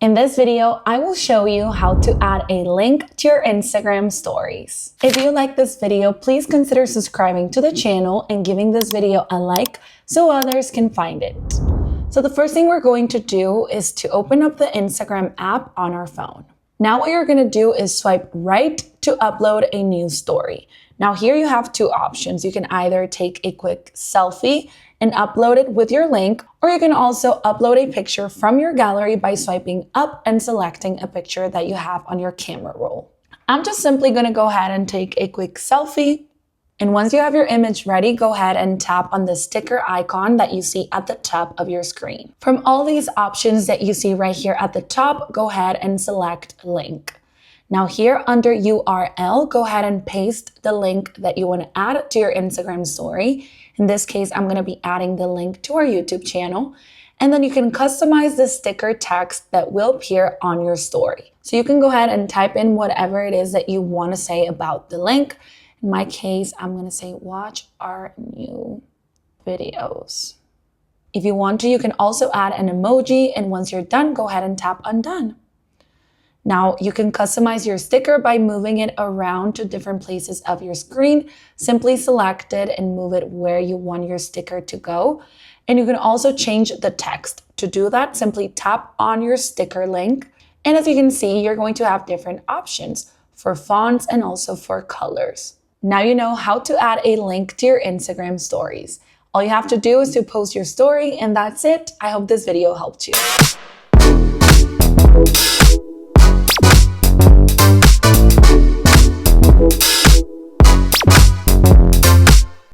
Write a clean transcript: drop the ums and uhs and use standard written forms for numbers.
In this video, I will show you how to add a link to your Instagram stories. If you like this video, please consider subscribing to the channel and giving this video a like so others can find it. So the first thing we're going to do is to open up the Instagram app on our phone. Now what you're going to do is swipe right to upload a new story. Now here you have two options. You can either take a quick selfie and upload it with your link, or you can also upload a picture from your gallery by swiping up and selecting a picture that you have on your camera roll. I'm just simply going to go ahead and take a quick selfie. And once you have your image ready, go ahead and tap on the sticker icon that you see at the top of your screen. From all these options that you see right here at the top, go ahead and select link. Now here under URL, go ahead and paste the link that you want to add to your Instagram story. In this case, I'm going to be adding the link to our YouTube channel. And then you can customize the sticker text that will appear on your story. So you can go ahead and type in whatever it is that you want to say about the link. In my case, I'm going to say, watch our new videos. If you want to, you can also add an emoji. And once you're done, go ahead and tap on done. Now you can customize your sticker by moving it around to different places of your screen. Simply select it and move it where you want your sticker to go. And you can also change the text. To do that, simply tap on your sticker link. And as you can see, you're going to have different options for fonts and also for colors. Now you know how to add a link to your Instagram stories. All you have to do is to post your story, and that's it. I hope this video helped you.